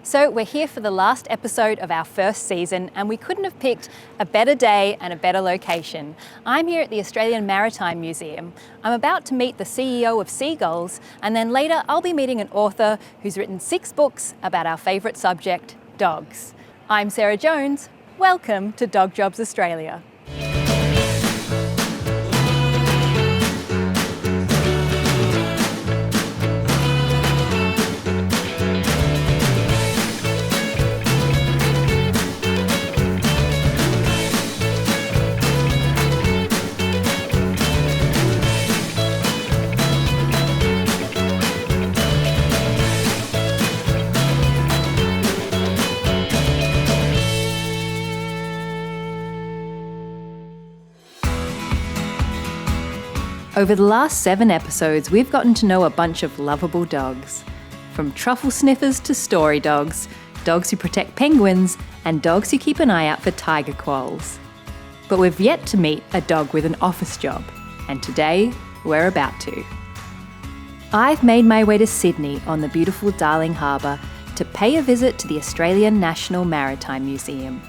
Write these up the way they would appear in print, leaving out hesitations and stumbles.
So we're here for the last episode of our first season, and we couldn't have picked a better day and a better location. I'm here at the Australian Maritime Museum. I'm about to meet the CEO of Seagulls, and then later I'll be meeting an author who's written 6 books about our favourite subject, dogs. I'm Sarah Jones. Welcome to Dog Jobs Australia. Over the last 7 episodes, we've gotten to know a bunch of lovable dogs. From truffle sniffers to story dogs, dogs who protect penguins, and dogs who keep an eye out for tiger quolls. But we've yet to meet a dog with an office job, and today we're about to. I've made my way to Sydney on the beautiful Darling Harbour to pay a visit to the Australian National Maritime Museum.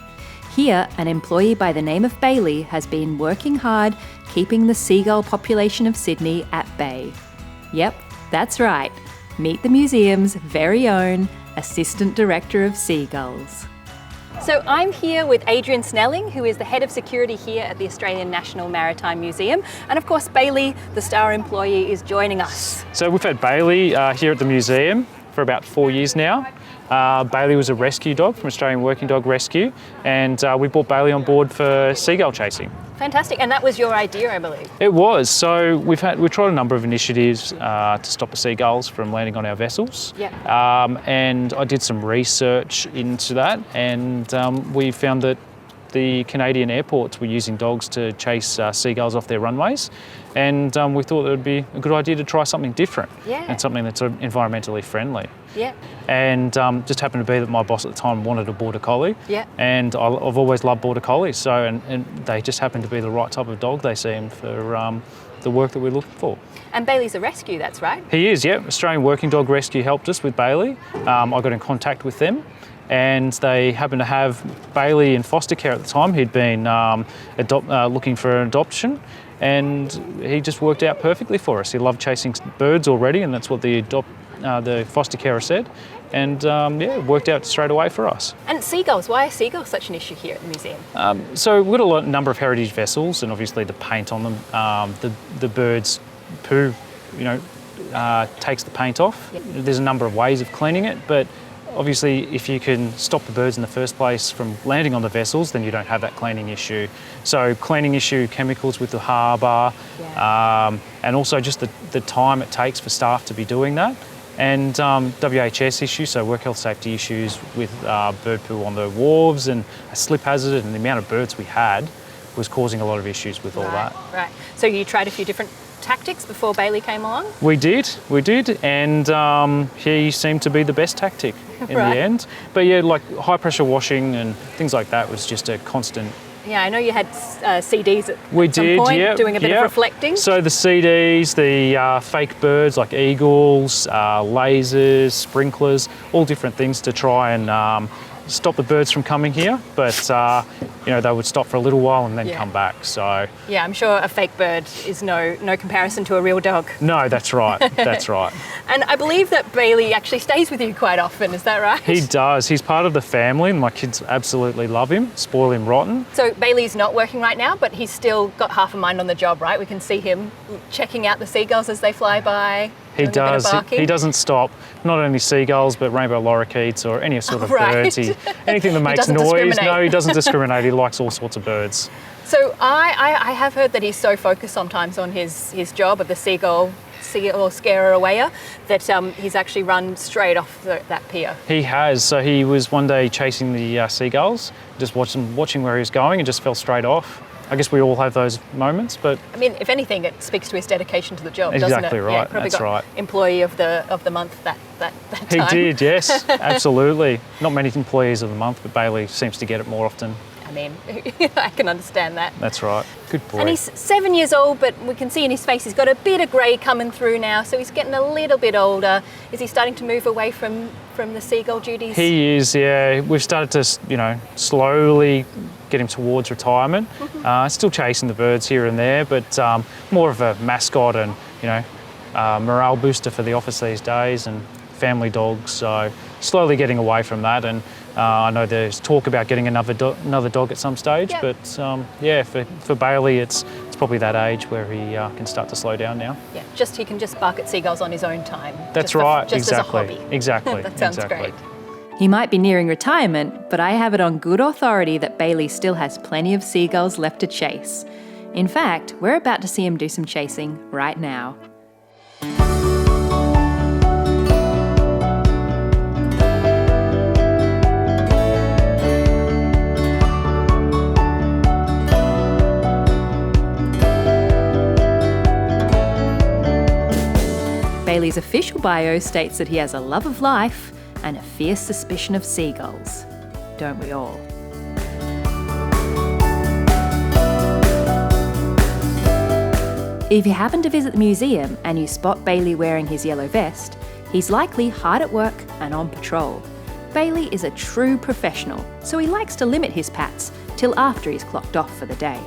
Here, an employee by the name of Bailey has been working hard keeping the seagull population of Sydney at bay. Yep, that's right. Meet the museum's very own Assistant Director of Seagulls. So I'm here with Adrian Snelling, who is the Head of Security here at the Australian National Maritime Museum. And of course, Bailey, the star employee, is joining us. So we've had Bailey here at the museum for about 4 years now. Bailey was a rescue dog from Australian Working Dog Rescue, and we brought Bailey on board for seagull chasing. Fantastic, and that was your idea, I believe. It was. So we've tried a number of initiatives to stop the seagulls from landing on our vessels. Yeah. And I did some research into that, and we found that the Canadian airports were using dogs to chase seagulls off their runways, and we thought it would be a good idea to try something different and something that's environmentally friendly. Yeah. And just happened to be that my boss at the time wanted a border collie. Yeah. And I've always loved border collies, so and they just happened to be the right type of dog, they seem, for the work that we're looking for. And Bailey's a rescue, that's right? He is, yeah. Australian Working Dog Rescue helped us with Bailey. I got in contact with them, and they happened to have Bailey in foster care at the time. He'd been looking for an adoption, and he just worked out perfectly for us. He loved chasing birds already, and that's what the foster carer said. And it worked out straight away for us. And seagulls, why are seagulls such an issue here at the museum? So we've got a number of heritage vessels, and obviously the paint on them, the bird's poo, takes the paint off. Yep. There's a number of ways of cleaning it, but obviously, if you can stop the birds in the first place from landing on the vessels, then you don't have that cleaning issue. So cleaning issue, chemicals with the harbour, and also just the time it takes for staff to be doing that. And WHS issues, so work health safety issues with bird poo on the wharves and a slip hazard, and the amount of birds we had was causing a lot of issues with all that. Right. So you tried a few different tactics before Bailey came along? We did, and he seemed to be the best tactic in the end. But yeah, like high pressure washing and things like that was just a constant. Yeah, I know you had CDs at we some did, point, doing a bit of reflecting. So the CDs, the fake birds like eagles, lasers, sprinklers, all different things to try and stop the birds from coming here, but they would stop for a little while and then come back. So yeah, I'm sure a fake bird is no comparison to a real dog. No, that's right. That's right. And I believe that Bailey actually stays with you quite often. Is that right? He does. He's part of the family, and my kids absolutely love him. Spoil him rotten. So Bailey's not working right now, but he's still got half a mind on the job, right? We can see him checking out the seagulls as they fly by. He does. He doesn't stop. Not only seagulls, but rainbow lorikeets or any sort of birds. Anything that makes noise. No, he doesn't discriminate. He likes all sorts of birds. So I have heard that he's so focused sometimes on his job of the seagull scarer awayer that he's actually run straight off that pier. He has. So he was one day chasing the seagulls, just watching where he was going, and just fell straight off. I guess we all have those moments, but I mean, if anything, it speaks to his dedication to the job, doesn't it? Exactly right. Yeah, probably That's got right. Employee of the month that time. He did, yes, absolutely. Not many employees of the month, but Bailey seems to get it more often. I mean, I can understand that. That's right. Good boy. And he's 7 years old, but we can see in his face he's got a bit of grey coming through now, so he's getting a little bit older. Is he starting to move away from the seagull duties? He is, yeah. We've started to, slowly get him towards retirement. Still chasing the birds here and there, but more of a mascot and, morale booster for the office these days, and family dogs. So slowly getting away from that. And I know there's talk about getting another dog at some stage, but for Bailey, it's probably that age where he can start to slow down now. Yeah, he can just bark at seagulls on his own time. That's right, exactly. As a hobby. Exactly. That sounds great. He might be nearing retirement, but I have it on good authority that Bailey still has plenty of seagulls left to chase. In fact, we're about to see him do some chasing right now. Bailey's official bio states that he has a love of life and a fierce suspicion of seagulls. Don't we all? If you happen to visit the museum and you spot Bailey wearing his yellow vest, he's likely hard at work and on patrol. Bailey is a true professional, so he likes to limit his pats till after he's clocked off for the day.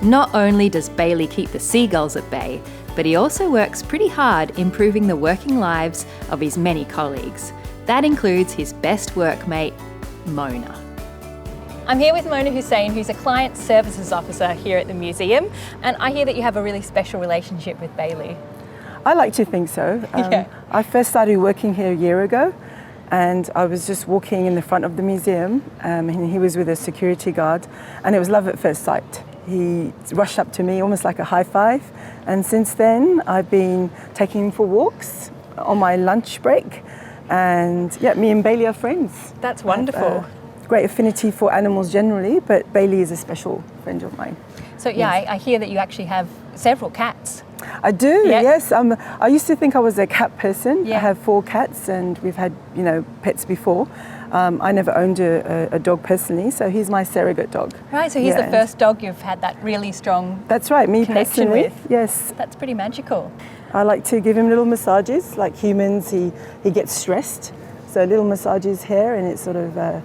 Not only does Bailey keep the seagulls at bay, but he also works pretty hard improving the working lives of his many colleagues. That includes his best workmate, Mona. I'm here with Mona Hussain, who's a Client Services Officer here at the museum, and I hear that you have a really special relationship with Bailey. I like to think so. I first started working here a year ago, and I was just walking in the front of the museum, and he was with a security guard, and it was love at first sight. He rushed up to me almost like a high five, and since then I've been taking him for walks on my lunch break, and me and Bailey are friends. That's wonderful. Great affinity for animals generally, but Bailey is a special friend of mine. So I hear that you actually have several cats. I do, yes. I used to think I was a cat person. I have 4 cats, and we've had pets before. I never owned a dog personally, so he's my surrogate dog. Right, so he's the first dog you've had that really strong That's right, me connection personally. with. Yes. That's pretty magical. I like to give him little massages. Like humans, he gets stressed, so little massages here, and it sort of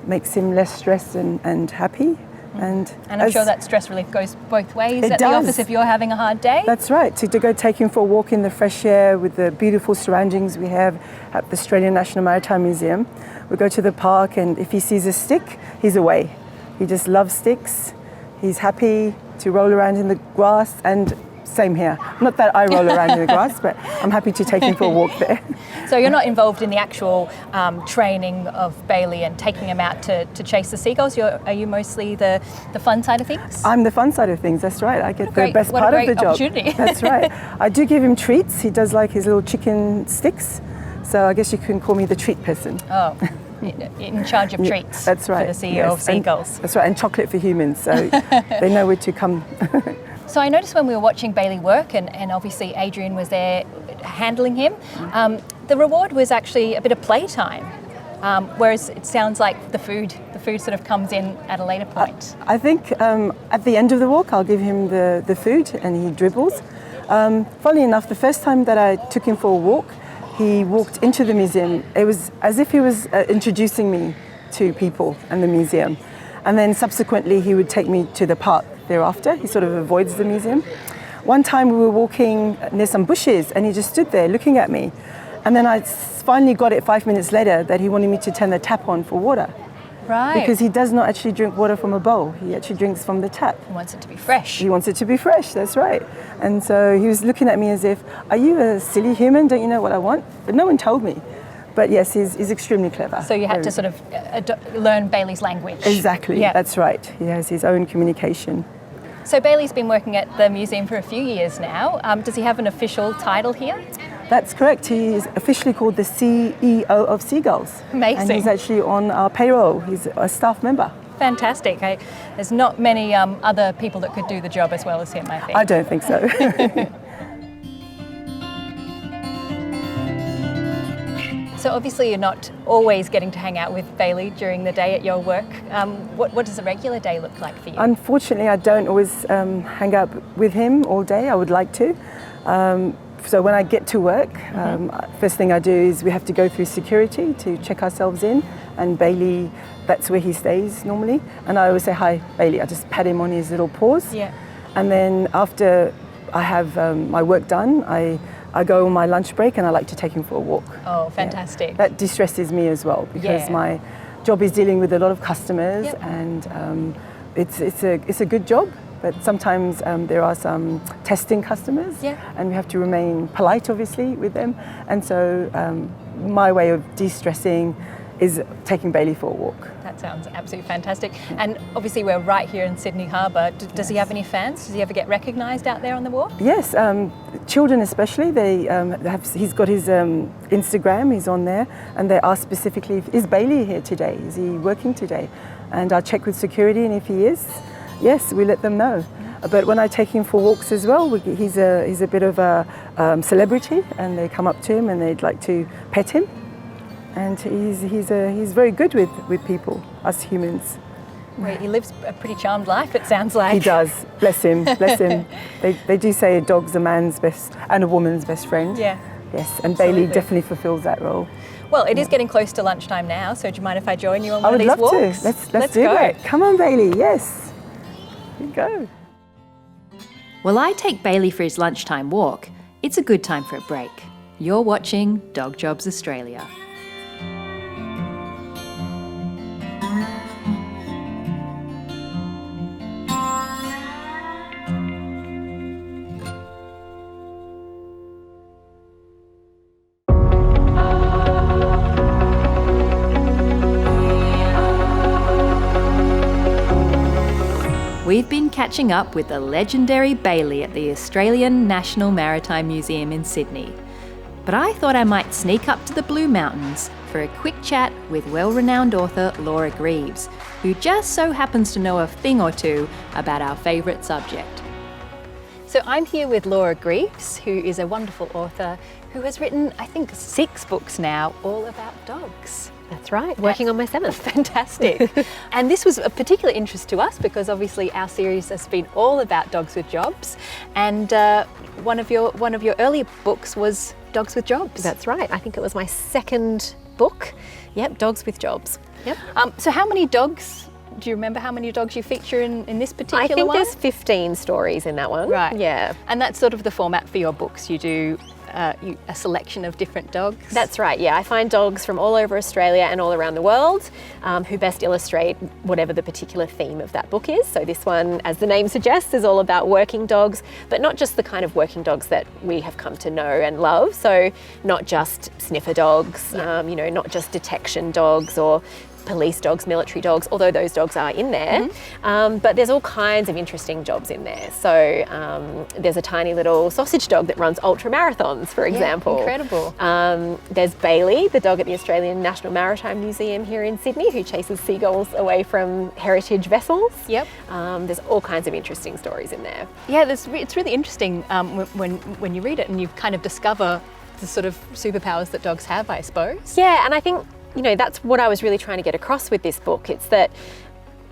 makes him less stressed and happy. And I'm sure that stress relief goes both ways at the office if you're having a hard day. That's right, to go take him for a walk in the fresh air with the beautiful surroundings we have at the Australian National Maritime Museum. We go to the park, and if he sees a stick, he's away. He just loves sticks. He's happy to roll around in the grass, and same here. Not that I roll around in the grass, but I'm happy to take him for a walk there. So you're not involved in the actual training of Bailey and taking him out to chase the seagulls? Are you mostly the fun side of things? I'm the fun side of things, that's right. I get the best part of the job. Opportunity. That's right. I do give him treats. He does like his little chicken sticks. So I guess you can call me the treat person. Oh, in charge of treats. That's right. For the CEO of Seagulls. That's right, and chocolate for humans, so they know where to come. So I noticed when we were watching Bailey work, and obviously Adrian was there handling him, the reward was actually a bit of playtime, whereas it sounds like the food sort of comes in at a later point. I think at the end of the walk I'll give him the food, and he dribbles. Funnily enough, the first time that I took him for a walk, he walked into the museum. It was as if he was introducing me to people and the museum. And then subsequently he would take me to the park thereafter. He sort of avoids the museum. One time we were walking near some bushes, and he just stood there looking at me. And then I finally got it 5 minutes later that he wanted me to turn the tap on for water. Right. Because he does not actually drink water from a bowl. He actually drinks from the tap. He wants it to be fresh. He wants it to be fresh, that's right. And so he was looking at me as if, are you a silly human? Don't you know what I want? But no one told me. But yes, he's extremely clever. So you had to sort of learn Bailey's language. Exactly, that's right. He has his own communication. So Bailey's been working at the museum for a few years now. Does he have an official title here? That's correct. He is officially called the CEO of Seagulls. Amazing. And he's actually on our payroll. He's a staff member. Fantastic. There's not many other people that could do the job as well as him, I think. I don't think so. So obviously you're not always getting to hang out with Bailey during the day at your work. What does a regular day look like for you? Unfortunately, I don't always hang out with him all day. I would like to. So when I get to work, first thing I do is we have to go through security to check ourselves in, and Bailey, that's where he stays normally. And I always say, "Hi, Bailey." I just pat him on his little paws. Yeah. And then after I have my work done, I go on my lunch break and I like to take him for a walk. Oh, fantastic. Yeah. That distresses me as well, because my job is dealing with a lot of customers, and it's a good job. But sometimes there are some testing customers, and we have to remain polite, obviously, with them. And so my way of de-stressing is taking Bailey for a walk. That sounds absolutely fantastic. And obviously we're right here in Sydney Harbour. Does he have any fans? Does he ever get recognised out there on the walk? Yes, children especially. He's got his Instagram, he's on there, and they ask specifically, is Bailey here today? Is he working today? And I check with security, and if he is, yes, we let them know. But when I take him for walks as well, he's a bit of a celebrity, and they come up to him and they'd like to pet him. And he's very good with people, us humans. Well, he lives a pretty charmed life, it sounds like. He does. Bless him. Bless him. They do say a dog's a man's best and a woman's best friend. Yeah. Yes, and Bailey definitely fulfills that role. Well, it is getting close to lunchtime now, so do you mind if I join you on one of these walks? I would love to. Let's do it. Come on, Bailey. Yes. Here you go. While I take Bailey for his lunchtime walk, it's a good time for a break. You're watching Dog Jobs Australia. We've been catching up with the legendary Bailey at the Australian National Maritime Museum in Sydney. But I thought I might sneak up to the Blue Mountains for a quick chat with well-renowned author Laura Greaves, who just so happens to know a thing or two about our favourite subject. So I'm here with Laura Greaves, who is a wonderful author who has written, I think, 6 books now, all about dogs. That's right, working on my 7th. Fantastic. And this was of particular interest to us because obviously our series has been all about dogs with jobs, and one of your earlier books was Dogs with Jobs. That's right, I think it was my 2nd book. Yep, Dogs with Jobs. Yep. So how many dogs, do you remember how many dogs you feature in this particular one? I think there's 15 stories in that one. Right. Yeah. And that's sort of the format for your books. You do a selection of different dogs? That's right, yeah. I find dogs from all over Australia and all around the world who best illustrate whatever the particular theme of that book is. So this one, as the name suggests, is all about working dogs, but not just the kind of working dogs that we have come to know and love. So not just sniffer dogs, not just detection dogs or police dogs, military dogs, although those dogs are in there. But there's all kinds of interesting jobs in there. So there's a tiny little sausage dog that runs ultra marathons, for example. Incredible. There's Bailey, the dog at the Australian National Maritime Museum here in Sydney, who chases seagulls away from heritage vessels. Yep. There's all kinds of interesting stories in there. Yeah, it's really interesting when you read it and you kind of discover the sort of superpowers that dogs have, I suppose. Yeah, and I think that's what I was really trying to get across with this book. It's that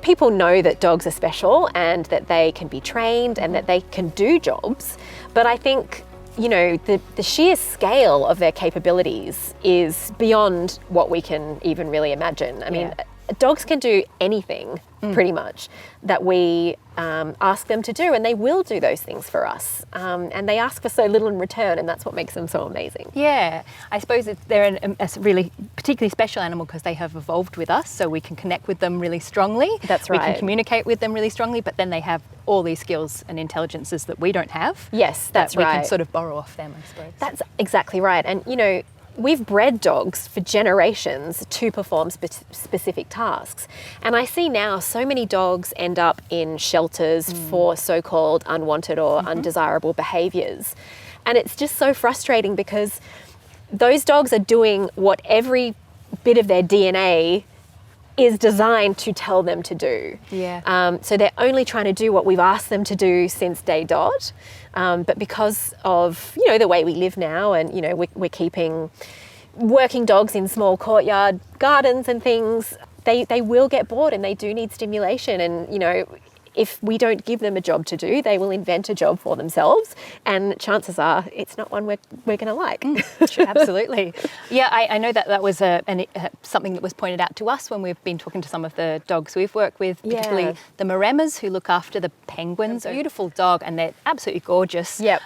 people know that dogs are special and that they can be trained and that they can do jobs. But I think, the sheer scale of their capabilities is beyond what we can even really imagine. I mean, dogs can do anything pretty much that we ask them to do, and they will do those things for us. And they ask for so little in return, and that's what makes them so amazing. Yeah, I suppose they're a really particularly special animal because they have evolved with us, so we can connect with them really strongly. That's right. We can communicate with them really strongly, but then they have all these skills and intelligences that we don't have. Yes, that's right. We can sort of borrow off them, I suppose. That's exactly right. And, we've bred dogs for generations to perform specific tasks. And I see now so many dogs end up in shelters for so-called unwanted or undesirable behaviours. And it's just so frustrating because those dogs are doing what every bit of their DNA is designed to tell them to do. Yeah. So they're only trying to do what we've asked them to do since day dot. But because of, the way we live now and, we're keeping working dogs in small courtyard gardens and things, they will get bored and they do need stimulation. And, you know, if we don't give them a job to do, they will invent a job for themselves, and chances are it's not one we're going to like. Sure, absolutely. Yeah, I know that was something that was pointed out to us when we've been talking to some of the dogs we've worked with, particularly the Maremas, who look after the penguins. A beautiful dog, and they're absolutely gorgeous. Yep.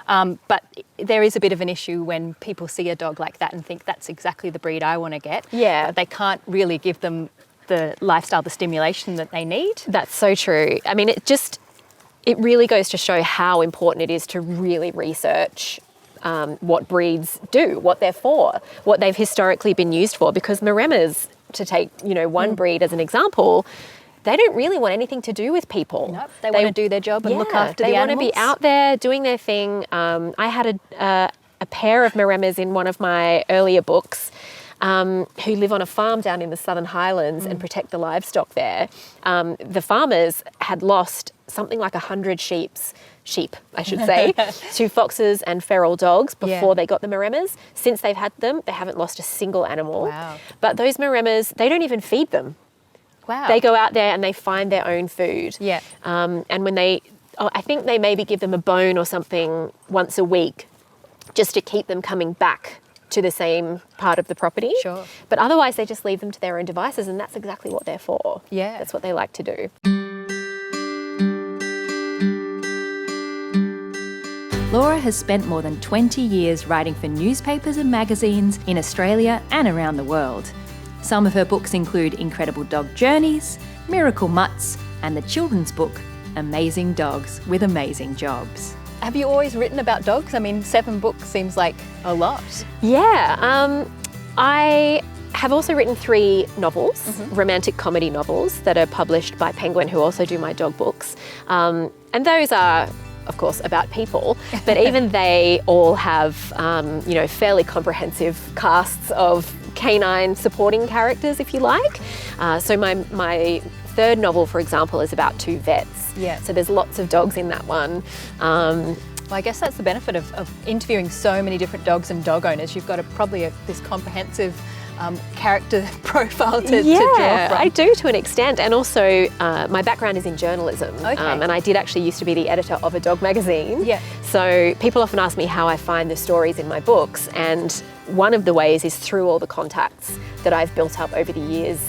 But there is a bit of an issue when people see a dog like that and think that's exactly the breed I want to get. Yeah. But they can't really give them the lifestyle, the stimulation that they need. That's so true. I mean, it really goes to show how important it is to really research what breeds do, what they're for, what they've historically been used for. Because Maremas, to take, you know, one breed as an example, they don't really want anything to do with people. Nope, they want to do their job and look after the animals. They want to be out there doing their thing. I had a pair of Maremas in one of my earlier books, who live on a farm down in the Southern Highlands and protect the livestock there. The farmers had lost something like 100 sheep, I should say, to foxes and feral dogs before they got the Maremas. Since they've had them, they haven't lost a single animal. Wow. But those Maremas, they don't even feed them. Wow. They go out there and they find their own food. Yeah. And when I think they maybe give them a bone or something once a week just to keep them coming back to the same part of the property. Sure. But otherwise they just leave them to their own devices, and that's exactly what they're for. Yeah. That's what they like to do. Laura has spent more than 20 years writing for newspapers and magazines in Australia and around the world. Some of her books include Incredible Dog Journeys, Miracle Mutts, and the children's book, Amazing Dogs with Amazing Jobs. Have you always written about dogs? I mean, 7 books seems like a lot. Yeah. I have also written 3 novels, romantic comedy novels, that are published by Penguin, who also do my dog books. And those are, of course, about people, but even they all have, fairly comprehensive casts of canine supporting characters, if you like. So my 3rd novel, for example, is about 2 vets. Yeah. So there's lots of dogs in that one. Well, I guess that's the benefit of interviewing so many different dogs and dog owners. You've got this comprehensive character profile to draw from. I do, to an extent. And also, my background is in journalism. Okay. And I did actually used to be the editor of a dog magazine. Yeah. So people often ask me how I find the stories in my books. And one of the ways is through all the contacts that I've built up over the years,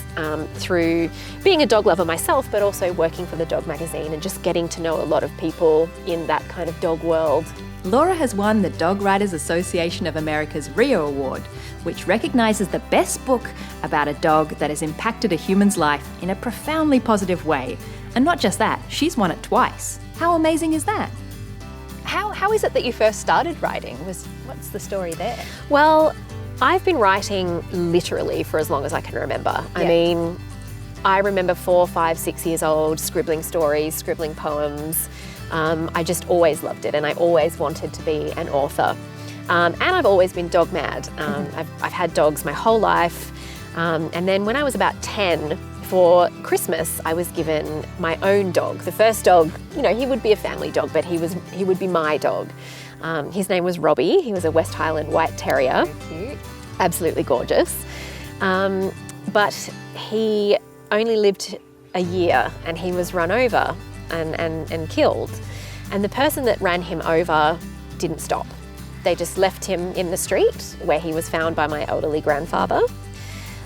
through being a dog lover myself, but also working for the dog magazine and just getting to know a lot of people in that kind of dog world. Laura has won the Dog Writers Association of America's Rio Award, which recognises the best book about a dog that has impacted a human's life in a profoundly positive way. And not just that, she's won it twice. How amazing is that? How is it that you first started writing? What's the story there? Well, I've been writing literally for as long as I can remember. I mean, I remember 4, 5, 6 years old, scribbling stories, scribbling poems. I just always loved it, and I always wanted to be an author. And I've always been dog mad. I've had dogs my whole life. And then when I was about 10, for Christmas, I was given my own dog. The first dog, he would be a family dog, but he would be my dog. His name was Robbie. He was a West Highland White Terrier. So cute. Absolutely gorgeous. But he only lived a year, and he was run over and killed. And the person that ran him over didn't stop. They just left him in the street, where he was found by my elderly grandfather.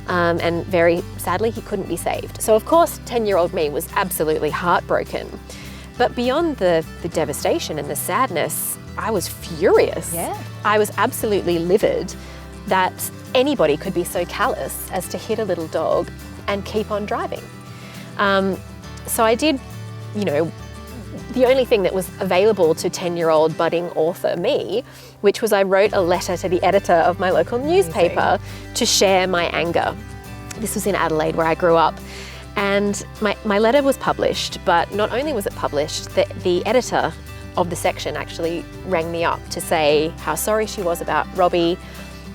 And very sadly, he couldn't be saved. So of course, 10-year-old me was absolutely heartbroken. But beyond the devastation and the sadness, I was furious. Yeah. I was absolutely livid that anybody could be so callous as to hit a little dog and keep on driving. So I did, the only thing that was available to 10-year-old budding author me, which was I wrote a letter to the editor of my local newspaper to share my anger. This was in Adelaide, where I grew up. And my letter was published, but not only was it published, the editor of the section actually rang me up to say how sorry she was about Robbie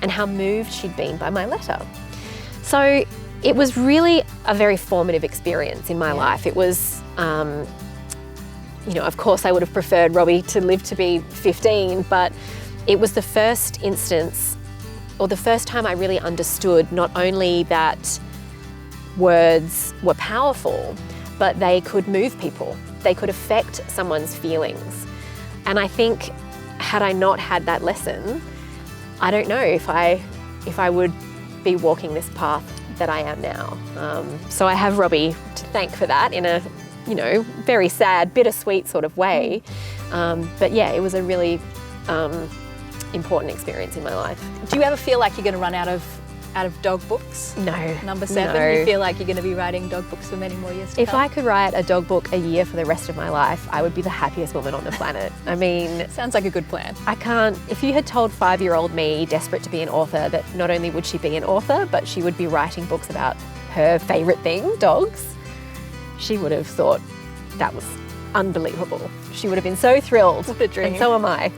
and how moved she'd been by my letter. So it was really a very formative experience in my life. It was, of course I would have preferred Robbie to live to be 15, but it was the first instance or the first time I really understood not only that words were powerful, but they could move people. They could affect someone's feelings. And I think had I not had that lesson, I don't know if I would be walking this path that I am now. So I have Robbie to thank for that in a, very sad, bittersweet sort of way. But yeah, it was a really important experience in my life. Do you ever feel like you're going to run out of dog books? No. Number 7, no. You feel like you're going to be writing dog books for many more years to If come? I could write a dog book a year for the rest of my life, I would be the happiest woman on the planet. I mean, Sounds like a good plan. I can't, if you had told 5-year-old me, desperate to be an author, that not only would she be an author, but she would be writing books about her favourite thing, dogs, she would have thought that was unbelievable. She would have been so thrilled. What a dream. And so am I.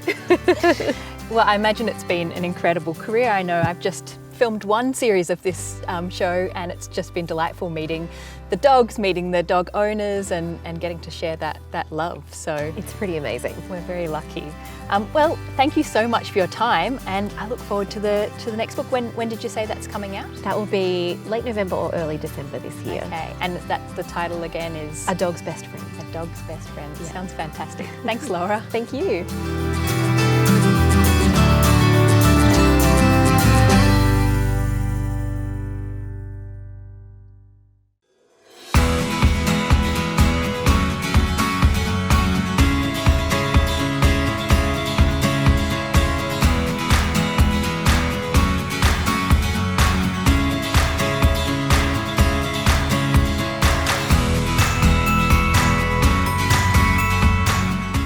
Well, I imagine it's been an incredible career. I know I've just filmed one series of this show, and it's just been delightful meeting the dogs, meeting the dog owners, and getting to share that love. So It's pretty amazing. we're very lucky. Well, thank you so much for your time, and I look forward to the next book. When did you say that's coming out? That will be late November or early December this year. Okay, and that's the title again is A Dog's Best Friend. A Dog's Best Friend. Yeah. Sounds fantastic. Thanks, Laura. Thank you.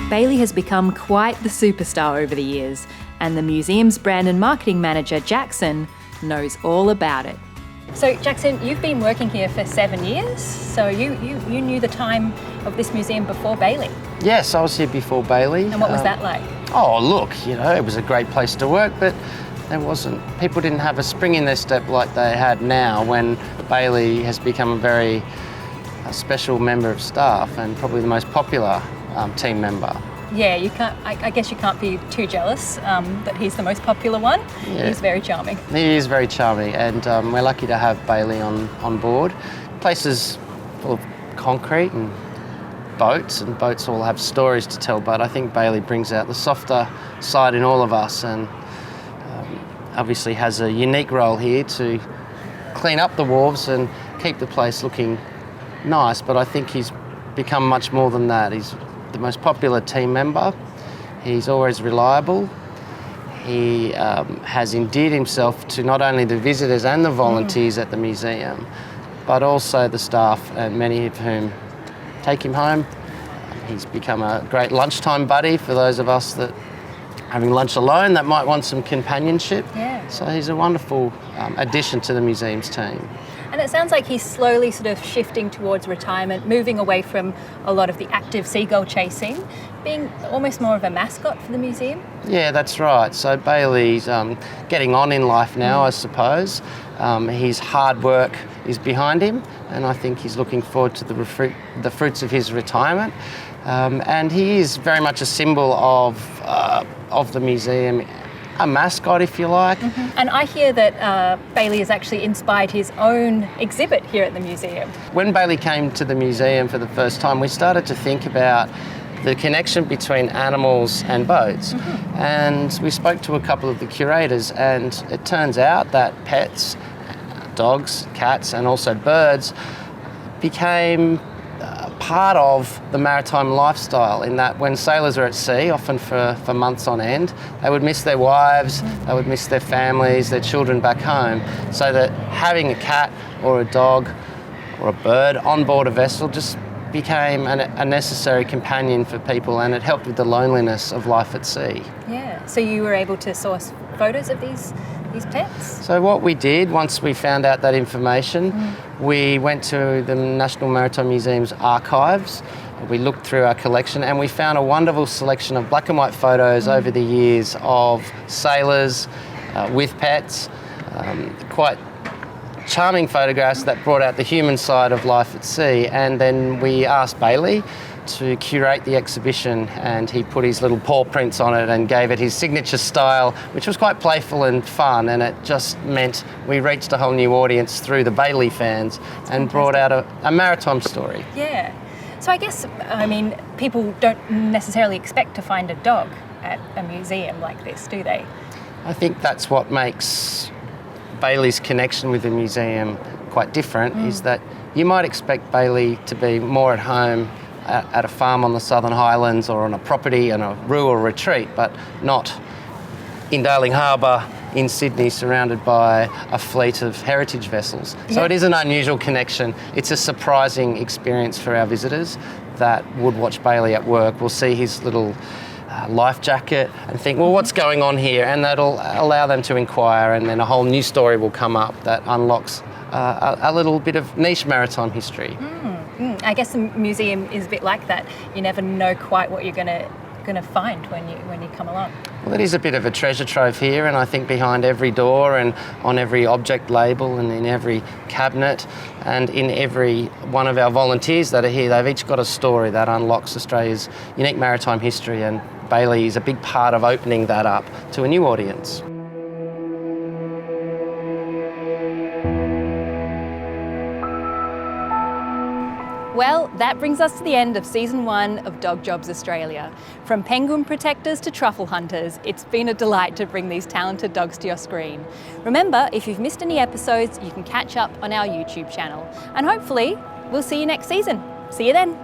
Bailey has become quite the superstar over the years, and the museum's brand and marketing manager, Jackson, knows all about it. So, Jackson, you've been working here for 7 years, so you knew the time of this museum before Bailey. Yes, I was here before Bailey. And what was that like? Oh, look, it was a great place to work, but people didn't have a spring in their step like they had now when Bailey has become a very special member of staff and probably the most popular team member. Yeah, you can't. I guess you can't be too jealous that he's the most popular one. Yeah. He's very charming. He is very charming, and we're lucky to have Bailey on board. The place is full of concrete and boats all have stories to tell, but I think Bailey brings out the softer side in all of us, and obviously has a unique role here to clean up the wharves and keep the place looking nice, but I think he's become much more than that. He's the most popular team member. He's always reliable. He has endeared himself to not only the visitors and the volunteers at the museum, but also the staff, and many of whom take him home. He's become a great lunchtime buddy for those of us that having lunch alone that might want some companionship. Yeah. So he's a wonderful addition to the museum's team. And it sounds like he's slowly sort of shifting towards retirement, moving away from a lot of the active seagull chasing, being almost more of a mascot for the museum. Yeah, that's right. So Bailey's getting on in life now, I suppose. His hard work is behind him, and I think he's looking forward to the fruits of his retirement. And he is very much a symbol of the museum, a mascot, if you like. Mm-hmm. And I hear that Bailey has actually inspired his own exhibit here at the museum. When Bailey came to the museum for the first time, we started to think about the connection between animals and boats. Mm-hmm. And we spoke to a couple of the curators, and it turns out that pets, dogs, cats, and also birds became part of the maritime lifestyle, in that when sailors are at sea, often for months on end, they would miss their wives, they would miss their families, their children back home, so that having a cat or a dog or a bird on board a vessel just became a necessary companion for people, and it helped with the loneliness of life at sea. Yeah, so you were able to source photos of these pets? So what we did, once we found out that information, we went to the National Maritime Museum's archives. We looked through our collection, and we found a wonderful selection of black and white photos over the years of sailors with pets, quite charming photographs that brought out the human side of life at sea. And then we asked Bailey to curate the exhibition, and he put his little paw prints on it and gave it his signature style, which was quite playful and fun, and it just meant we reached a whole new audience through the Bailey fans and brought out a maritime story. Yeah. So I guess, I mean, people don't necessarily expect to find a dog at a museum like this, do they? I think that's what makes Bailey's connection with the museum quite different, is that you might expect Bailey to be more at home at a farm on the Southern Highlands or on a property and a rural retreat, but not in Darling Harbour in Sydney surrounded by a fleet of heritage vessels. So it is an unusual connection. It's a surprising experience for our visitors that would watch Bailey at work. We'll see his little life jacket and think, well, what's going on here? And that'll allow them to inquire, and then a whole new story will come up that unlocks a little bit of niche maritime history. I guess the museum is a bit like that. You never know quite what you're going to find when you come along. Well, it is a bit of a treasure trove here, and I think behind every door and on every object label and in every cabinet and in every one of our volunteers that are here, they've each got a story that unlocks Australia's unique maritime history, and Bailey is a big part of opening that up to a new audience. Well, that brings us to the end of Season 1 of Dog Jobs Australia. From penguin protectors to truffle hunters, it's been a delight to bring these talented dogs to your screen. Remember, if you've missed any episodes, you can catch up on our YouTube channel. And hopefully, we'll see you next season. See you then.